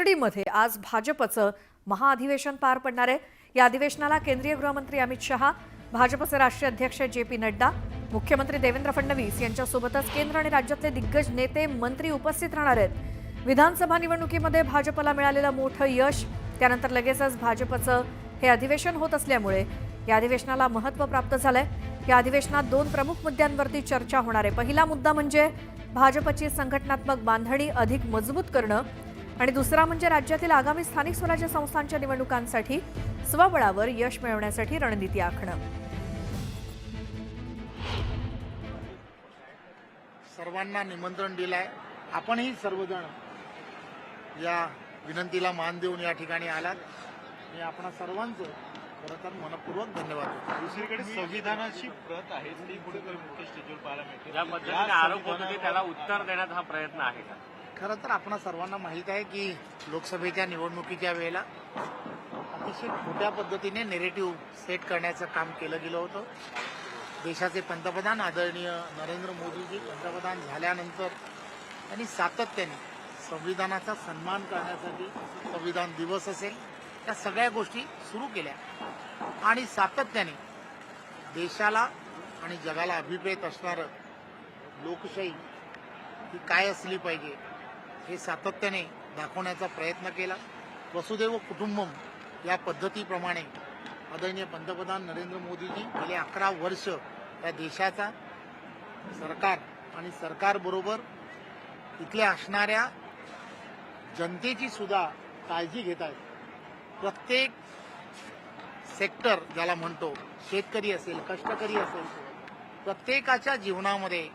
शिर्डीमध्ये आज भाजपचं महाअधिवेशन पार पडणार आहे। या अधिवेशनाला केंद्रीय गृहमंत्री अमित शहा, भाजपचे राष्ट्रीय अध्यक्ष जे.पी. नड्डा, मुख्यमंत्री देवेंद्र फडणवीस यांच्यासोबतच केंद्र आणि राज्यातले दिग्गज नेते मंत्री उपस्थित राहणार आहेत। विधानसभा निवडणुकीमध्ये भाजपला मिळालेलं मोठं यश, त्यानंतर लगेचच भाजपचं हे अधिवेशन होत असल्यामुळे या अधिवेशनाला महत्त्व प्राप्त झालंय। या अधिवेशनात दोन प्रमुख मुद्द्यांवरती चर्चा होणार आहे। पहिला मुद्दा म्हणजे भाजपची संघटनात्मक बांधणी अधिक मजबूत करणं आणि दुसरा म्हणजे राज्यातील आगामी स्थानिक स्वराज्य संस्थांच्या निवडणुकांसाठी स्वबळावर यश मिळवण्यासाठी रणनीती आखणं। सर्वांना निमंत्रण दिलंय, आपणही सर्वजण या विनंतीला मान देऊन या ठिकाणी आलात। मी आपणा सर्वांचं खरं तर मनपूर्वक धन्यवाद देतो। दुसरीकडे संविधानाची प्रत आहे ती कुठेतरी मुख्य स्टेजवर पाहायला मिळते। या पद्धतीने आरोप होतो की त्याला उत्तर देण्याचा हा प्रयत्न आहे का? खरं तर आपणा सर्वांना माहीत आहे की लोकसभेच्या निवडणुकीच्या वेळेला अतिशय खोट्या पद्धतीने नेरेटिव्ह सेट करण्याचं काम केलं गेलं होतं। देशाचे पंतप्रधान आदरणीय नरेंद्र मोदीजी पंतप्रधान झाल्यानंतर त्यांनी सातत्याने संविधानाचा सन्मान करण्यासाठी संविधान दिवस असेल या सगळ्या गोष्टी सुरू केल्या आणि सातत्याने देशाला आणि जगाला अभिप्रेत असणारं लोकशाही ही काय असली पाहिजे हे सातत्याने दाखवण्याचा प्रयत्न केला। वसुदैव कुटुंबम या पद्धतीप्रमाणे आदरणीय पंतप्रधान नरेंद्र मोदीजी गेले 11 वर्ष या देशाचा सरकार आणि सरकारबरोबर इथल्या असणाऱ्या जनतेची सुद्धा काळजी घेत आहेत। प्रत्येक सेक्टर ज्याला म्हणतो, शेतकरी असेल, कष्टकरी असेल, प्रत्येकाच्या जीवनामध्ये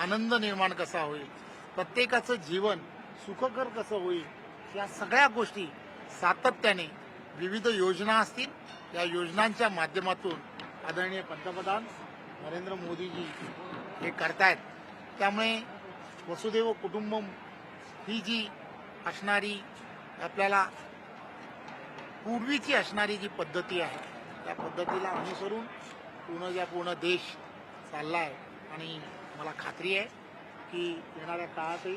आनंद निर्माण कसा होईल, प्रत्येकाचं जीवन सुखकर कसं होईल, या सगळ्या गोष्टी सातत्याने विविध योजना असतील या योजनांच्या माध्यमातून आदरणीय पंतप्रधान नरेंद्र मोदीजी हे करतायत। त्यामुळे वसुदैव कुटुंबम ही जी असणारी आपल्याला पूर्वीची असणारी जी पद्धती आहे त्या पद्धतीला अनुसरून पूर्ण देश चालला आहे आणि मला खात्री आहे की येणाऱ्या काळातही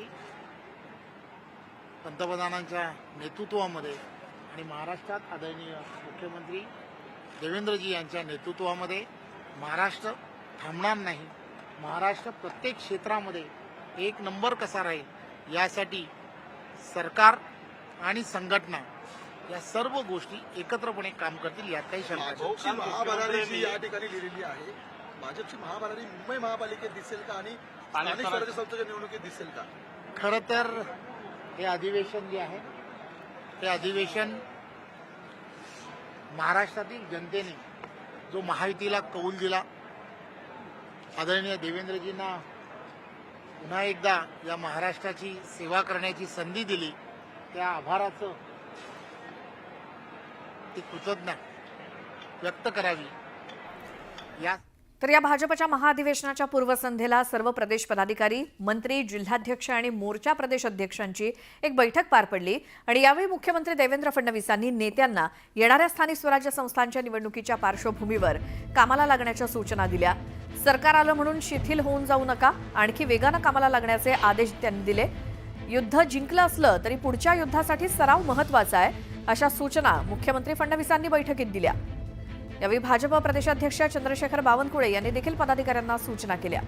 पंतप्रधानांच्या नेतृत्वामध्ये आणि महाराष्ट्रात आदरणीय मुख्यमंत्री देवेंद्रजी यांच्या नेतृत्वामध्ये महाराष्ट्र थांबणार नाही। महाराष्ट्र प्रत्येक क्षेत्रामध्ये एक नंबर कसा राहील यासाठी सरकार आणि संघटना या सर्व गोष्टी एकत्रपणे काम करतील यात काही शंका नाही। भाऊची महाभरारी या ठिकाणी लिहिलेली आहे। भाजपची महाभरारी मुंबई महापालिकेत दिसेल का आणि स्थानिक स्वराज्य संस्थेच्या निवडणुकीत दिसेल का? खरं तर हे अधिवेशन जे आहे ते अधिवेशन महाराष्ट्रातील जनतेने जो महायुतीला कौल दिला, आदरणीय देवेंद्रजींना पुन्हा एकदा या महाराष्ट्राची सेवा करण्याची संधी दिली, त्या आभाराचं ती कृतज्ञता व्यक्त करावी। तर या भाजपच्या महाअधिवेशनाच्या पूर्वसंध्येला सर्व प्रदेश पदाधिकारी, मंत्री, जिल्हाध्यक्ष आणि मोर्चा प्रदेश अध्यक्षांची एक बैठक पार पडली आणि यावेळी मुख्यमंत्री देवेंद्र फडणवीसांनी नेत्यांना येणाऱ्या स्थानिक स्वराज्य संस्थांच्या निवडणुकीच्या पार्श्वभूमीवर कामाला लागण्याच्या सूचना दिल्या। सरकार आलं म्हणून शिथिल होऊन जाऊ नका, आणखी वेगानं कामाला लागण्याचे आदेश त्यांनी दिले। युद्ध जिंकलं असलं तरी पुढच्या युद्धासाठी सराव महत्त्वाचा आहे, अशा सूचना मुख्यमंत्री फडणवीसांनी बैठकीत दिल्या। यावेळी भाजप प्रदेशाध्यक्ष चंद्रशेखर बावनकुळे यांनी देखील पदाधिकाऱ्यांना सूचना केल्या।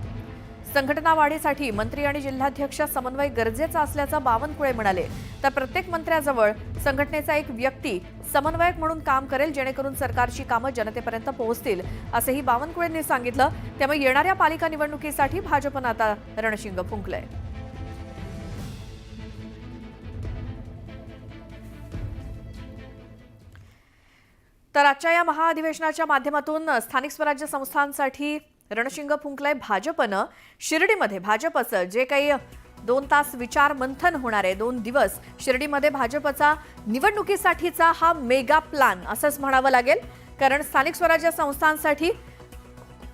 संघटना वाढीसाठी मंत्री आणि जिल्हाध्यक्ष समन्वय गरजेचा असल्याचं बावनकुळे म्हणाले। तर प्रत्येक मंत्र्याजवळ संघटनेचा एक व्यक्ती समन्वयक म्हणून काम करेल, जेणेकरून सरकारची कामं जनतेपर्यंत पोहोचतील, असंही बावनकुळेंनी सांगितलं। त्यामुळे येणाऱ्या पालिका निवडणुकीसाठी भाजपनं आता रणशिंग फुंकलंय। तर आजच्या या महाअधिवेशनाच्या माध्यमातून स्थानिक स्वराज्य संस्थांसाठी रणशिंग फुंकलंय भाजपनं। शिर्डीमध्ये भाजपचं जे काही 2 तास विचार मंथन होणार आहे, 2 दिवस शिर्डीमध्ये भाजपचा निवडणुकीसाठीचा हा मेगा प्लॅन असंच म्हणावं लागेल, कारण स्थानिक स्वराज्य संस्थांसाठी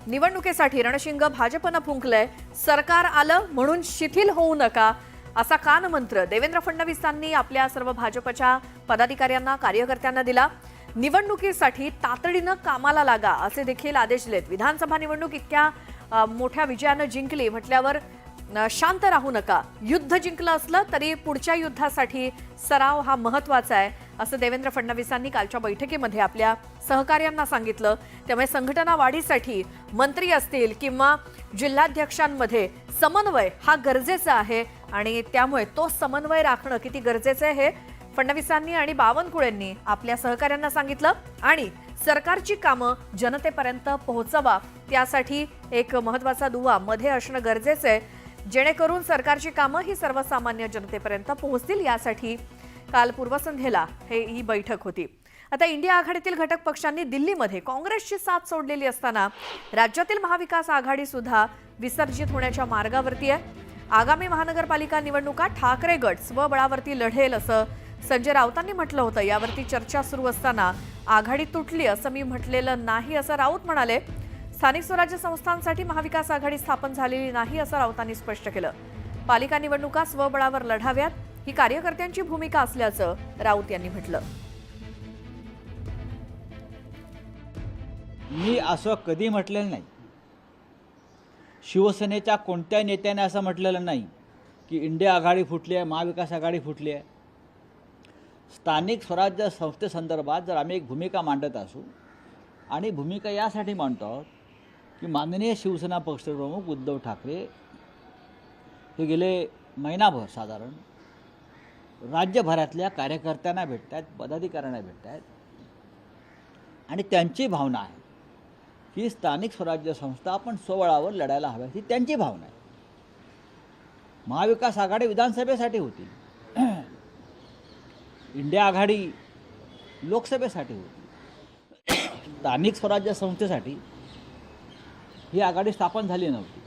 निवडणुकीसाठी रणशिंग भाजपनं फुंकलंय। सरकार आलं म्हणून शिथिल होऊ नका असा कानमंत्र देवेंद्र फडणवीसांनी आपल्या सर्व भाजपच्या पदाधिकाऱ्यांना, कार्यकर्त्यांना दिला। निवडणुकीसाठी तातडीनं कामाला लागा असे देखील आदेश दिलेत। विधानसभा निवडणूक इतक्या मोठ्या विजयानं जिंकली म्हटल्यावर शांत राहू नका. युद्ध जिंकलं असलं तरी पुढच्या युद्धासाठी सराव हा महत्त्वाचा आहे, असं देवेंद्र फडणवीसांनी कालच्या बैठकीमध्ये आपल्या सहकार्यांना सांगितलं. त्यामुळे संघटना वाढीसाठी मंत्री असतील किंवा जिल्हाध्यक्षांमध्ये समन्वय हा गरजेचा आहे आणि त्यामुळे तो समन्वय राखणं किती गरजेचं आहे हे फडणवीसांनी आणि बावनकुळेंनी आपल्या सहकार्यांना सांगितलं. आणि सरकारची कामं जनतेपर्यंत पोहोचवा त्यासाठी एक महत्त्वाचा दुवा मध्ये असणं गरजेचं आहे, जेणेकरून सरकारची कामं ही सर्वसामान्य जनतेपर्यंत पोहोचतील. यासाठी काल पूर्वसंध्येला ही बैठक होती. आता इंडिया आघाडीतील घटक पक्षांनी दिल्लीमध्ये काँग्रेसची साथ सोडलेली असताना राज्यातील महाविकास आघाडी सुद्धा विसर्जित होण्याच्या मार्गावरती आहे. आगामी महानगरपालिका निवडणुका ठाकरे गट स्वबळावरती लढेल असं संजय राऊतांनी म्हटलं होतं. यावरती चर्चा सुरू असताना आघाडी तुटली असं मी म्हटलेलं नाही असं राऊत म्हणाले. स्थानिक स्वराज्य संस्थांसाठी महाविकास आघाडी स्थापन झालेली नाही असं राऊतांनी स्पष्ट केलं. पालिका निवडणुका स्वबळावर लढाव्यात ही कार्यकर्त्यांची भूमिका असल्याचं राऊत यांनी म्हटलं. मी असं कधी म्हटलेलं नाही. शिवसेनेच्या कोणत्या नेत्याने असं म्हटलेलं नाही की इंडिया आघाडी फुटली आहे, महाविकास आघाडी फुटली आहे. स्थानिक स्वराज्य संस्थेसंदर्भात जर आम्ही एक भूमिका मांडत असू आणि भूमिका यासाठी मांडतो आहोत की माननीय शिवसेना पक्षप्रमुख उद्धव ठाकरे हे गेले महिनाभर साधारण राज्यभरातल्या कार्यकर्त्यांना भेटत आहेत, पदाधिकाऱ्यांना भेटत आहेत आणि त्यांची भावना आहे की स्थानिक स्वराज्य संस्था आपण स्वबळावर लढायला हव्या, ही त्यांची भावना आहे. महाविकास आघाडी विधानसभेसाठी होती, इंडिया आघाडी लोकसभेसाठी होती. स्थानिक स्वराज्य संस्थेसाठी ही आघाडी स्थापन झाली नव्हती.